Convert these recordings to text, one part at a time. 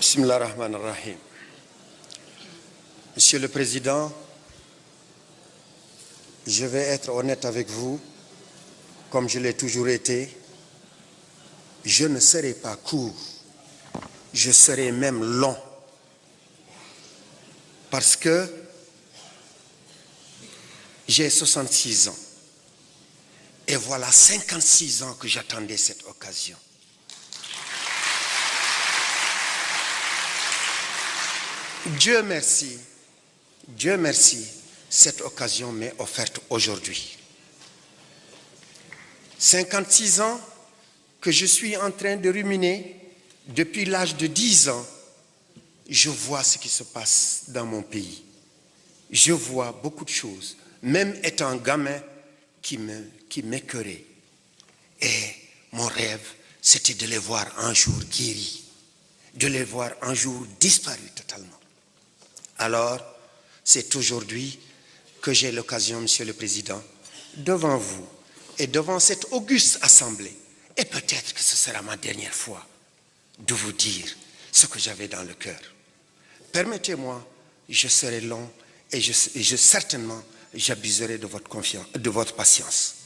Bismillah ar-Rahman ar-Rahim. Monsieur le Président, je vais être honnête avec vous, comme je l'ai toujours été. Je ne serai pas court, je serai même long. Parce que j'ai 66 ans. Et voilà 56 ans que j'attendais cette occasion. Dieu merci, cette occasion m'est offerte aujourd'hui. 56 ans que je suis en train de ruminer, depuis l'âge de 10 ans, je vois ce qui se passe dans mon pays. Je vois beaucoup de choses, même étant gamin, qui m'écœuraient. Et mon rêve, c'était de les voir un jour guéris, de les voir un jour disparus totalement. Alors, c'est aujourd'hui que j'ai l'occasion, Monsieur le Président, devant vous et devant cette auguste assemblée, et peut-être que ce sera ma dernière fois, de vous dire ce que j'avais dans le cœur. Permettez-moi, je serai long et certainement j'abuserai de votre confiance, de votre patience.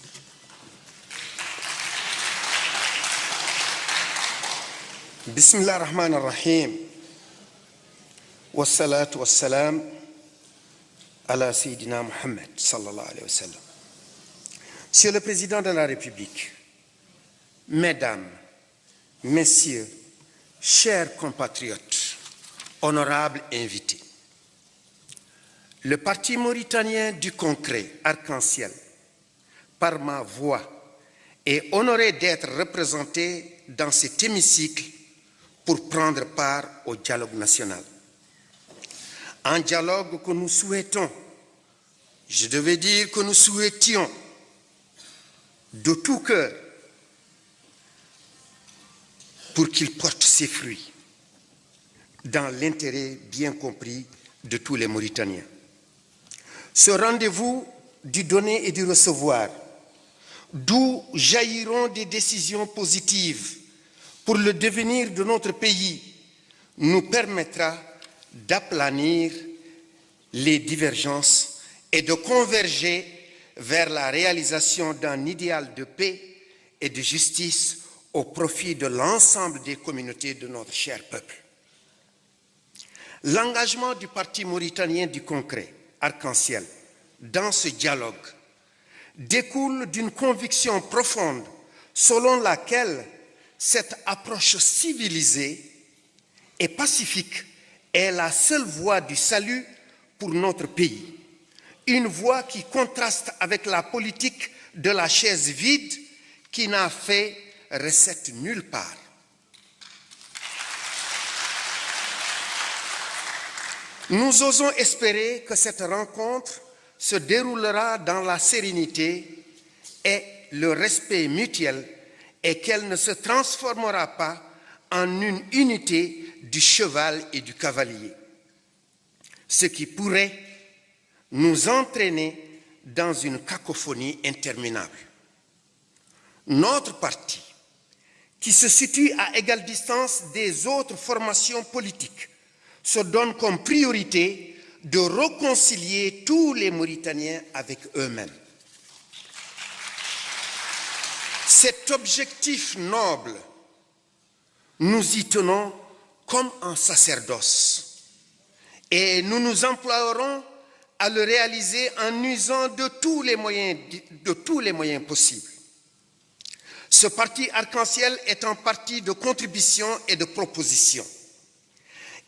Bismillah ar-Rahman ar-Rahim. Wassalatu wassalam ala Sayyidina Muhammad sallallahu alayhi wa sallam. Monsieur le Président de la République, Mesdames, Messieurs, chers compatriotes, honorables invités, le Parti mauritanien du concret Arc-en-Ciel, par ma voix, est honoré d'être représenté dans cet hémicycle pour prendre part au dialogue national. Un dialogue que nous souhaitons, je devais dire que nous souhaitions de tout cœur pour qu'il porte ses fruits dans l'intérêt bien compris de tous les Mauritaniens. Ce rendez-vous du donner et du recevoir, d'où jailliront des décisions positives pour le devenir de notre pays, nous permettra d'aplanir les divergences et de converger vers la réalisation d'un idéal de paix et de justice au profit de l'ensemble des communautés de notre cher peuple. L'engagement du Parti mauritanien du concret, Arc-en-Ciel, dans ce dialogue découle d'une conviction profonde selon laquelle cette approche civilisée et pacifique est la seule voie du salut pour notre pays. Une voie qui contraste avec la politique de la chaise vide qui n'a fait recette nulle part. Nous osons espérer que cette rencontre se déroulera dans la sérénité et le respect mutuel et qu'elle ne se transformera pas en une unité du cheval et du cavalier, ce qui pourrait nous entraîner dans une cacophonie interminable. Notre parti, qui se situe à égale distance des autres formations politiques, se donne comme priorité de réconcilier tous les Mauritaniens avec eux-mêmes. Cet objectif noble, nous y tenons comme un sacerdoce et nous nous emploierons à le réaliser en usant de tous les moyens possibles. Ce parti Arc-en-Ciel est un parti de contribution et de proposition.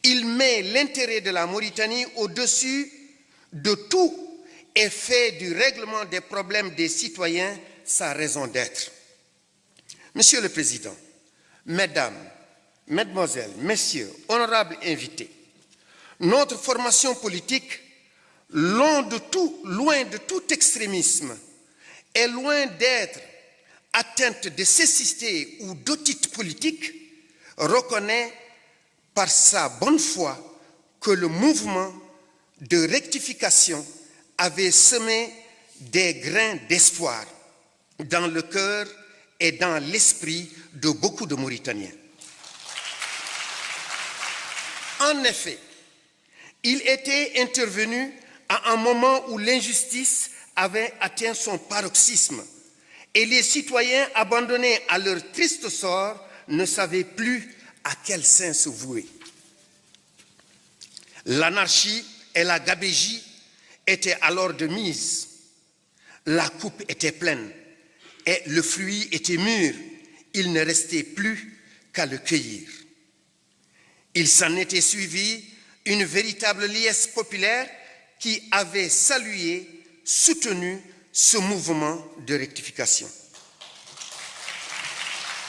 Il met l'intérêt de la Mauritanie au-dessus de tout et fait du règlement des problèmes des citoyens sa raison d'être. Monsieur le Président, Mesdames, Mesdemoiselles, Messieurs, honorables invités, notre formation politique, loin de tout extrémisme et loin d'être atteinte de cécité ou d'otite politique, reconnaît par sa bonne foi que le mouvement de rectification avait semé des grains d'espoir dans le cœur et dans l'esprit de beaucoup de Mauritaniens. En effet, il était intervenu à un moment où l'injustice avait atteint son paroxysme et les citoyens abandonnés à leur triste sort ne savaient plus à quel saint se vouer. L'anarchie et la gabégie étaient alors de mise. La coupe était pleine et le fruit était mûr. Il ne restait plus qu'à le cueillir. Il s'en était suivi une véritable liesse populaire qui avait salué, soutenu ce mouvement de rectification.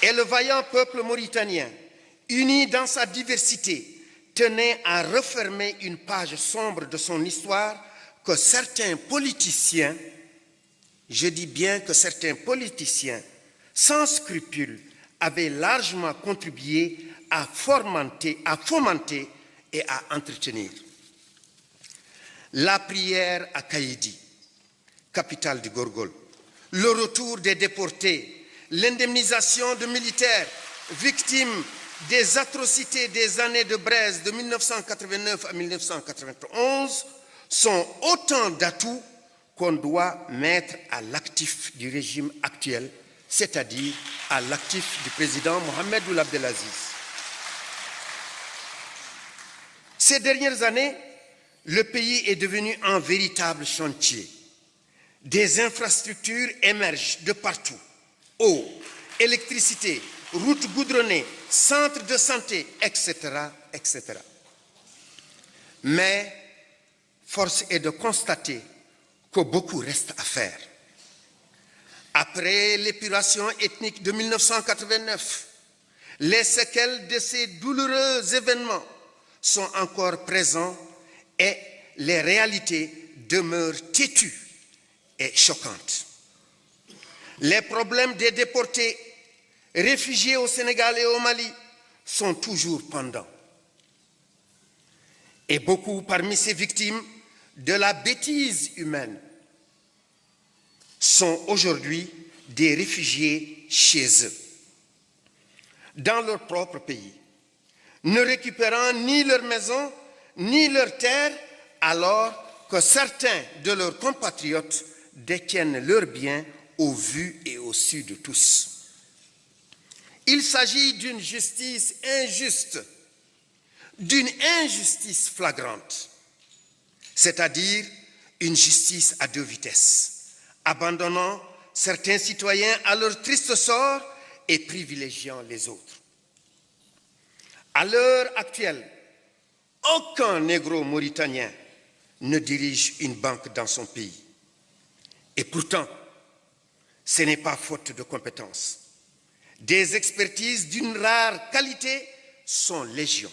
Et le vaillant peuple mauritanien, uni dans sa diversité, tenait à refermer une page sombre de son histoire que certains politiciens, je dis bien que certains politiciens, sans scrupules, avaient largement contribué à fomenter et à entretenir. La prière à Kaïdi, capitale du Gorgol, le retour des déportés, l'indemnisation de militaires victimes des atrocités des années de braise de 1989 à 1991 sont autant d'atouts qu'on doit mettre à l'actif du régime actuel, c'est-à-dire à l'actif du président Mohamed Ould Abdelaziz. Ces dernières années, le pays est devenu un véritable chantier. Des infrastructures émergent de partout. Eau, électricité, routes goudronnées, centres de santé, etc., etc. Mais force est de constater que beaucoup reste à faire. Après l'épuration ethnique de 1989, les séquelles de ces douloureux événements sont encore présents et les réalités demeurent têtues et choquantes. Les problèmes des déportés, réfugiés au Sénégal et au Mali sont toujours pendants. Et beaucoup parmi ces victimes de la bêtise humaine sont aujourd'hui des réfugiés chez eux, dans leur propre pays, ne récupérant ni leur maison, ni leurs terres, alors que certains de leurs compatriotes détiennent leurs biens au vu et au su de tous. Il s'agit d'une justice injuste, d'une injustice flagrante, c'est-à-dire une justice à deux vitesses, abandonnant certains citoyens à leur triste sort et privilégiant les autres. À l'heure actuelle, aucun négro-mauritanien ne dirige une banque dans son pays. Et pourtant, ce n'est pas faute de compétences. Des expertises d'une rare qualité sont légion.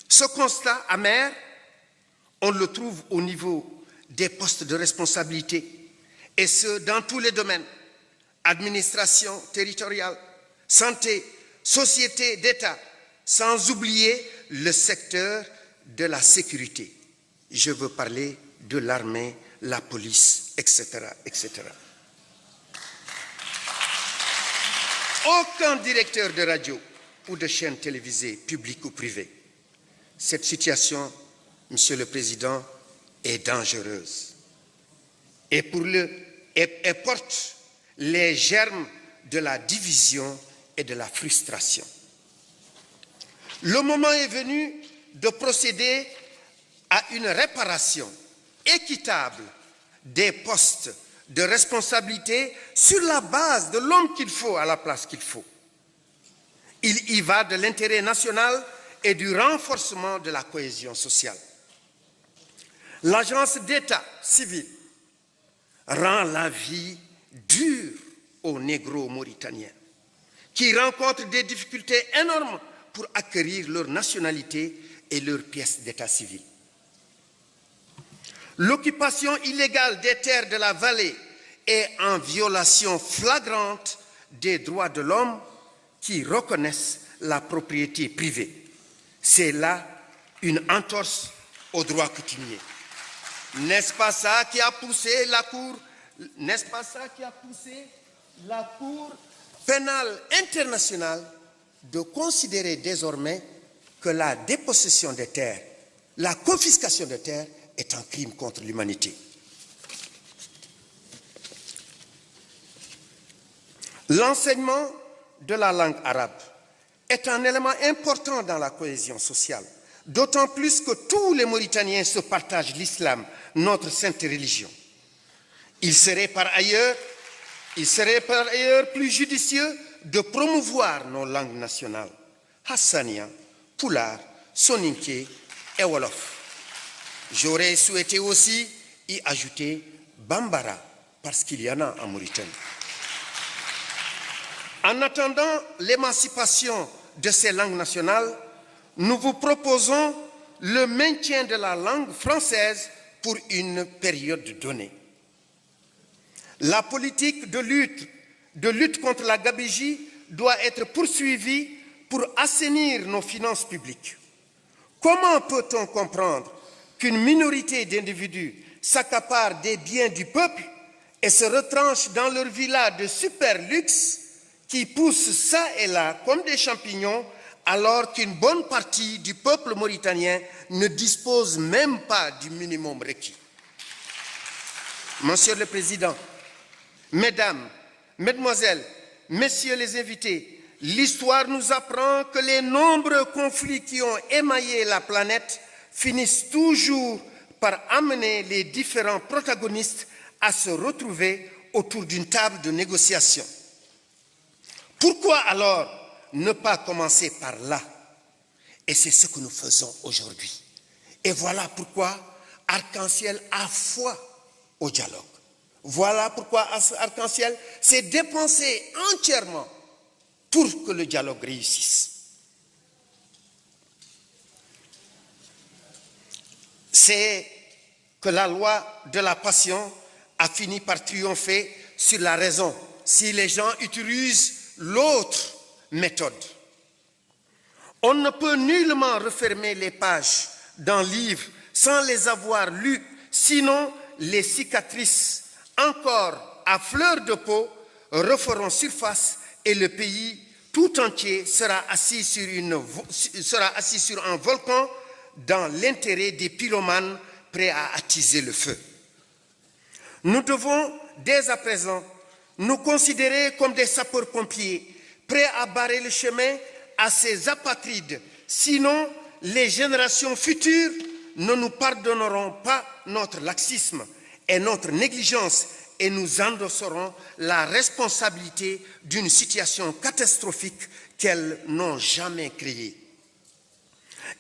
Ce constat amer, on le trouve au niveau des postes de responsabilité, et ce, dans tous les domaines, administration territoriale, santé, société d'État, sans oublier le secteur de la sécurité. Je veux parler de l'armée, la police, etc., etc. Aucun directeur de radio ou de chaîne télévisée, publique ou privée. Cette situation, Monsieur le Président, est dangereuse et porte les germes de la division et de la frustration. Le moment est venu de procéder à une réparation équitable des postes de responsabilité sur la base de l'homme qu'il faut à la place qu'il faut. Il y va de l'intérêt national et du renforcement de la cohésion sociale. L'agence d'État civil rend la vie dure aux négro-mauritaniens qui rencontrent des difficultés énormes pour acquérir leur nationalité et leurs pièces d'état civil. L'occupation illégale des terres de la vallée est en violation flagrante des droits de l'homme qui reconnaissent la propriété privée. C'est là une entorse aux droits coutumiers. N'est-ce pas ça qui a poussé la Cour pénale internationale de considérer désormais que la dépossession des terres, la confiscation des terres est un crime contre l'humanité. L'enseignement de la langue arabe est un élément important dans la cohésion sociale, d'autant plus que tous les Mauritaniens se partagent l'islam, notre sainte religion. Il serait par ailleurs plus judicieux de promouvoir nos langues nationales, Hassania, Pulaar, Soninké et Wolof. J'aurais souhaité aussi y ajouter Bambara, parce qu'il y en a en Mauritanie. En attendant l'émancipation de ces langues nationales, nous vous proposons le maintien de la langue française pour une période donnée. La politique de lutte contre la gabegie doit être poursuivie pour assainir nos finances publiques. Comment peut-on comprendre qu'une minorité d'individus s'accapare des biens du peuple et se retranche dans leur villa de super luxe qui poussent ça et là comme des champignons, alors qu'une bonne partie du peuple mauritanien ne dispose même pas du minimum requis? Monsieur le Président, Mesdames, Mesdemoiselles, Messieurs les invités, l'histoire nous apprend que les nombreux conflits qui ont émaillé la planète finissent toujours par amener les différents protagonistes à se retrouver autour d'une table de négociation. Pourquoi alors ne pas commencer par là? Et c'est ce que nous faisons aujourd'hui. Et voilà pourquoi Arc-en-Ciel a foi au dialogue. Voilà pourquoi Arc-en-Ciel s'est dépensé entièrement pour que le dialogue réussisse. C'est que la loi de la passion a fini par triompher sur la raison si les gens utilisent l'autre méthode. On ne peut nullement refermer les pages d'un livre sans les avoir lues, sinon les cicatrices encore à fleur de peau referont surface et le pays tout entier sera assis sur un volcan dans l'intérêt des pyromanes prêts à attiser le feu. Nous devons dès à présent nous considérer comme des sapeurs-pompiers prêts à barrer le chemin à ces apatrides, sinon les générations futures ne nous pardonneront pas notre laxisme et notre négligence et nous endosserons la responsabilité d'une situation catastrophique qu'elles n'ont jamais créée.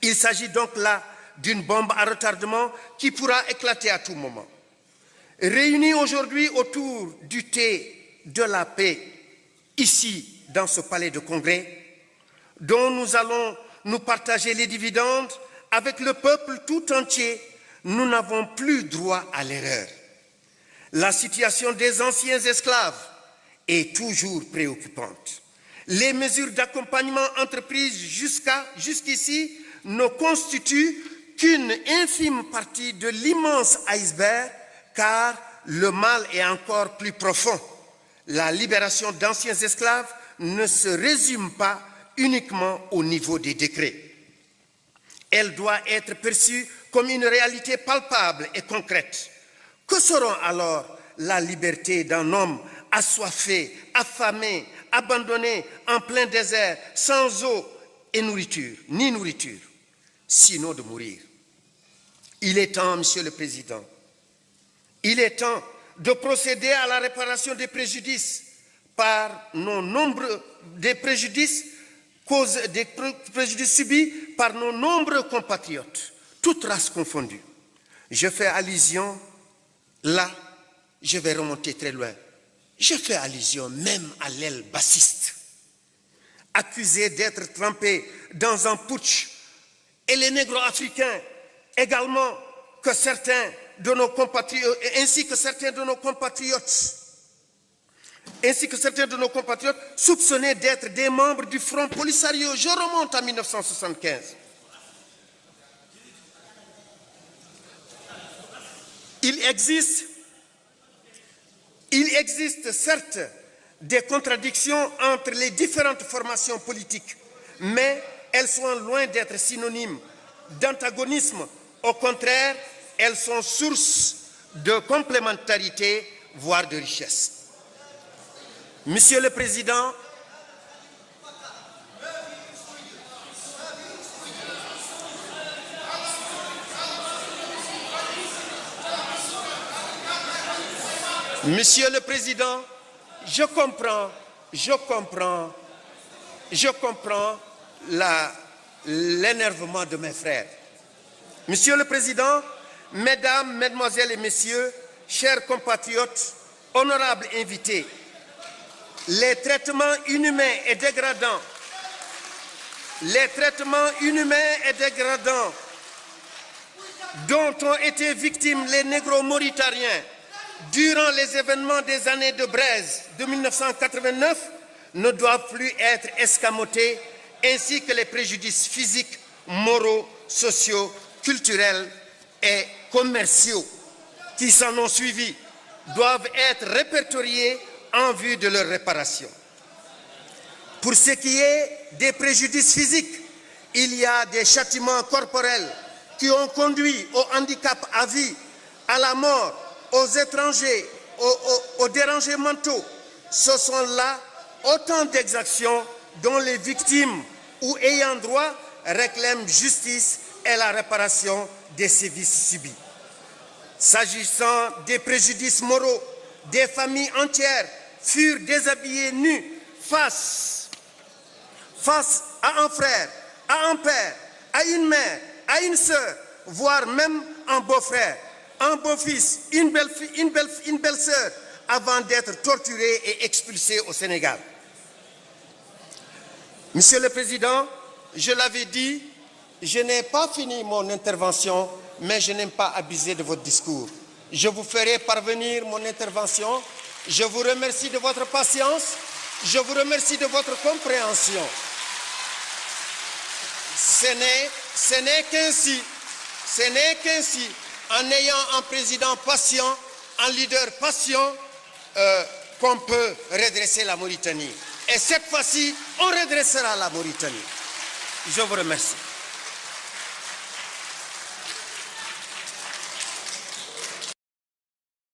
Il s'agit donc là d'une bombe à retardement qui pourra éclater à tout moment. Réunis aujourd'hui autour du thé de la paix, ici dans ce palais de congrès, dont nous allons nous partager les dividendes avec le peuple tout entier, nous n'avons plus droit à l'erreur. La situation des anciens esclaves est toujours préoccupante. Les mesures d'accompagnement entreprises jusqu'ici ne constituent qu'une infime partie de l'immense iceberg, car le mal est encore plus profond. La libération d'anciens esclaves ne se résume pas uniquement au niveau des décrets. Elle doit être perçue comme une réalité palpable et concrète. Que seront alors la liberté d'un homme assoiffé, affamé, abandonné en plein désert, sans eau et nourriture, ni nourriture, sinon de mourir? Il est temps, Monsieur le Président, il est temps de procéder à la réparation des préjudices subis par nos nombreux compatriotes, toutes races confondues. Je fais allusion, là, je vais remonter très loin, je fais allusion même à l'aile bassiste, accusé d'être trempé dans un putsch, et les négro-africains également, que certains de nos compatriotes, ainsi que certains de nos compatriotes soupçonnés d'être des membres du Front Polisario. Je remonte à 1975. Il existe certes des contradictions entre les différentes formations politiques, mais elles sont loin d'être synonymes d'antagonisme. Au contraire, elles sont source de complémentarité, voire de richesse. Monsieur le Président, je comprends l'énervement de mes frères. Monsieur le Président, Mesdames, Mesdemoiselles et Messieurs, chers compatriotes, honorables invités, les traitements inhumains et dégradants dont ont été victimes les négro-mauritaniens durant les événements des années de braise de 1989 ne doivent plus être escamotés, ainsi que les préjudices physiques, moraux, sociaux, culturels et commerciaux qui s'en ont suivi doivent être répertoriés en vue de leur réparation. Pour ce qui est des préjudices physiques, il y a des châtiments corporels qui ont conduit au handicap à vie, à la mort, aux étrangers, aux dérangés mentaux. Ce sont là autant d'exactions dont les victimes ou ayant droit réclament justice et la réparation des sévices subis. S'agissant des préjudices moraux, des familles entières furent déshabillées nues face à un frère, à un père, à une mère, à une sœur, voire même un beau-frère, un beau-fils, une belle-sœur, avant d'être torturés et expulsés au Sénégal. Monsieur le Président, je l'avais dit, je n'ai pas fini mon intervention, mais je n'aime pas abuser de votre discours. Je vous ferai parvenir mon intervention. Je vous remercie de votre patience. Je vous remercie de votre compréhension. Ce n'est qu'ainsi, en ayant un président patient, un leader patient, qu'on peut redresser la Mauritanie. Et cette fois-ci, on redressera la Mauritanie. Je vous remercie.